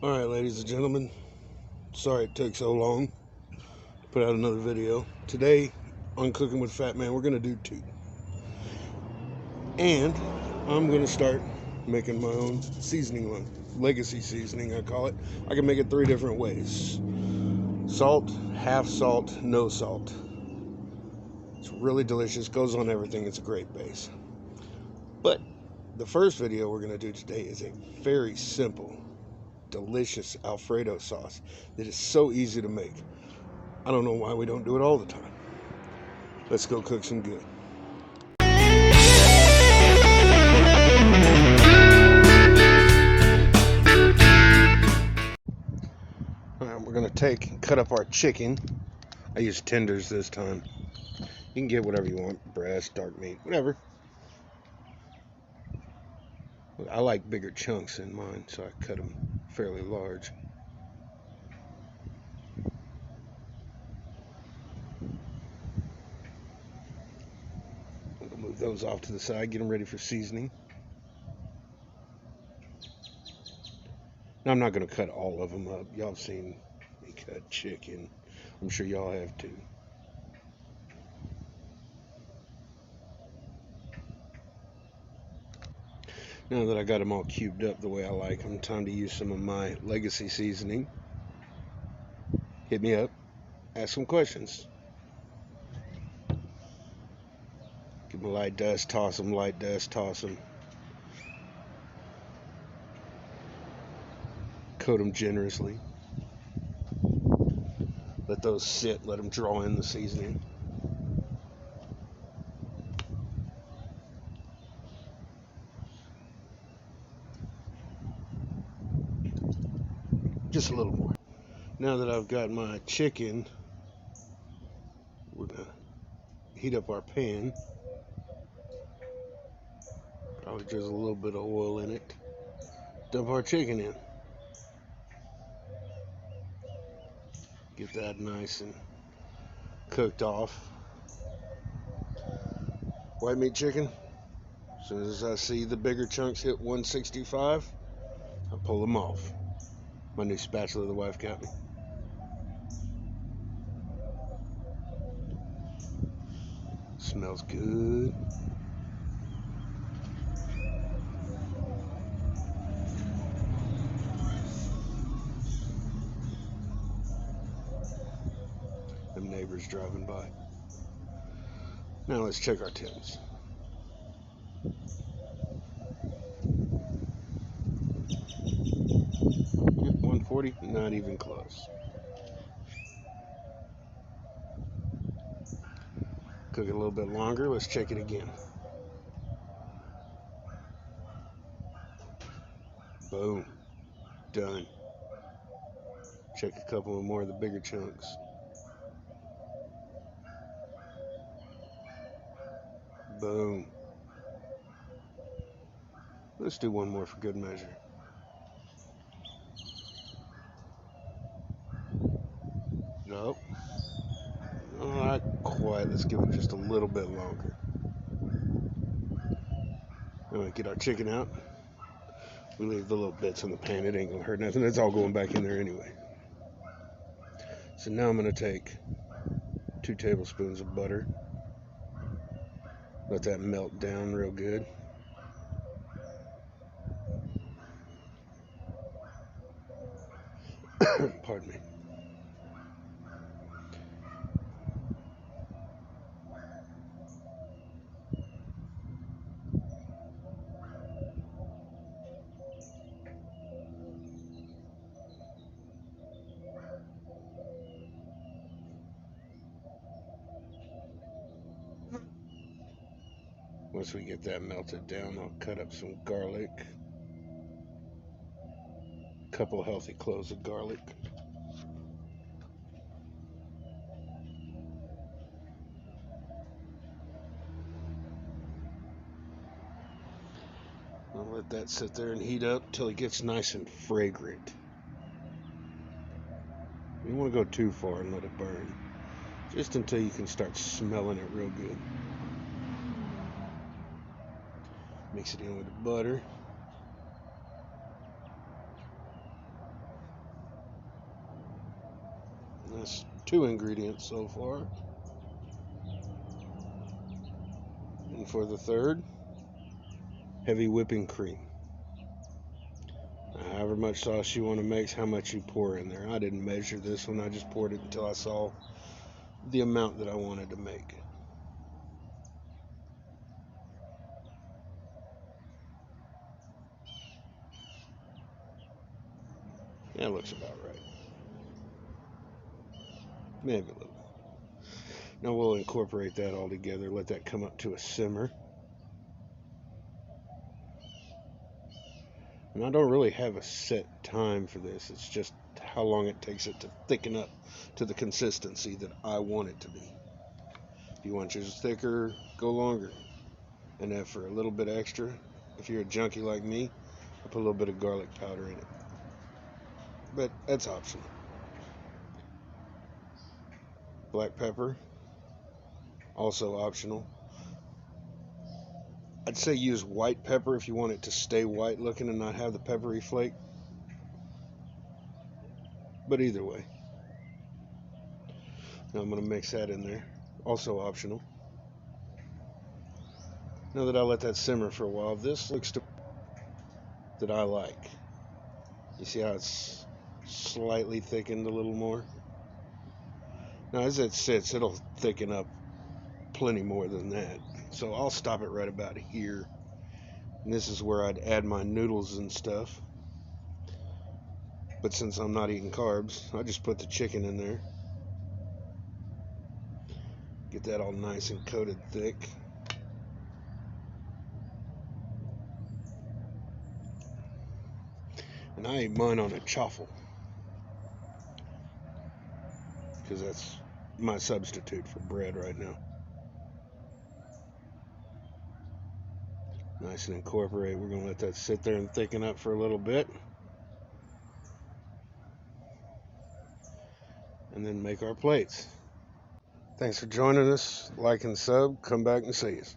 Alright, ladies and gentlemen, sorry it took so long to put out another video. Today, on Cooking with Fat Man, we're going to do two. And I'm going to start making my own seasoning one. Legacy seasoning, I call it. I can make it three different ways. Salt, half salt, no salt. It's really delicious, goes on everything, it's a great base. But the first video we're going to do today is a very simple, delicious alfredo sauce that is so easy to make. I don't know why we don't do it all the time. Let's go cook some good. Alright, we're going to take and cut up our chicken. I use tenders this time. You can get whatever you want, breast, dark meat, whatever. I like bigger chunks in mine, so I cut them fairly large. We'll move those off to the side, get them ready for seasoning. Now, I'm not going to cut all of them up. Y'all have seen me cut chicken. I'm sure y'all have too. Now that I got them all cubed up the way I like them, time to use some of my legacy seasoning. Hit me up. Ask some questions. Give them a light dust, toss them, light dust, toss them. Coat them generously. Let those sit, let them draw in the seasoning. Just a little more. Now that I've got my chicken, we're going to heat up our pan. Probably just a little bit of oil in it. Dump our chicken in. Get that nice and cooked off. White meat chicken, as soon as I see the bigger chunks hit 165, I pull them off. My new spatula the wife got me. Smells good. Them neighbors driving by. Now let's check our temps. Yep, 140, not even close. Cook it a little bit longer, let's check it again. Boom, done. Check a couple more of the bigger chunks. Boom. Let's do one more for good measure. Nope. Not quite. Let's give it just a little bit longer. I'm gonna get our chicken out. We leave the little bits on the pan. It ain't gonna hurt nothing. It's all going back in there anyway. So now I'm gonna take 2 tablespoons of butter. Let that melt down real good. Pardon me. Once we get that melted down, I'll cut up some garlic. A couple healthy cloves of garlic. I'll let that sit there and heat up till it gets nice and fragrant. You don't want to go too far and let it burn. Just until you can start smelling it real good. Mix it in with the butter. That's 2 ingredients so far. And for the third, heavy whipping cream. However much sauce you want to mix, how much you pour in there. I didn't measure this one, I just poured it until I saw the amount that I wanted to make. That looks about right. Maybe a little. Now we'll incorporate that all together, let that come up to a simmer. And I don't really have a set time for this. It's just how long it takes it to thicken up to the consistency that I want it to be. If you want yours thicker, go longer. And then for a little bit extra, if you're a junkie like me, I put a little bit of garlic powder in it. But that's optional. Black pepper, also optional. I'd say use white pepper if you want it to stay white looking and not have the peppery flake. But either way. Now I'm going to mix that in there. Also optional. Now that I let that simmer for a while, this looks to that I like. You see how it's slightly thickened a little more? Now as it sits, it'll thicken up plenty more than that. So I'll stop it right about here. And this is where I'd add my noodles and stuff. But since I'm not eating carbs, I just put the chicken in there. Get that all nice and coated thick. And I ate mine on a chaffle, because that's my substitute for bread right now. Nice and incorporate. We're going to let that sit there and thicken up for a little bit. And then make our plates. Thanks for joining us. Like and sub. Come back and see us.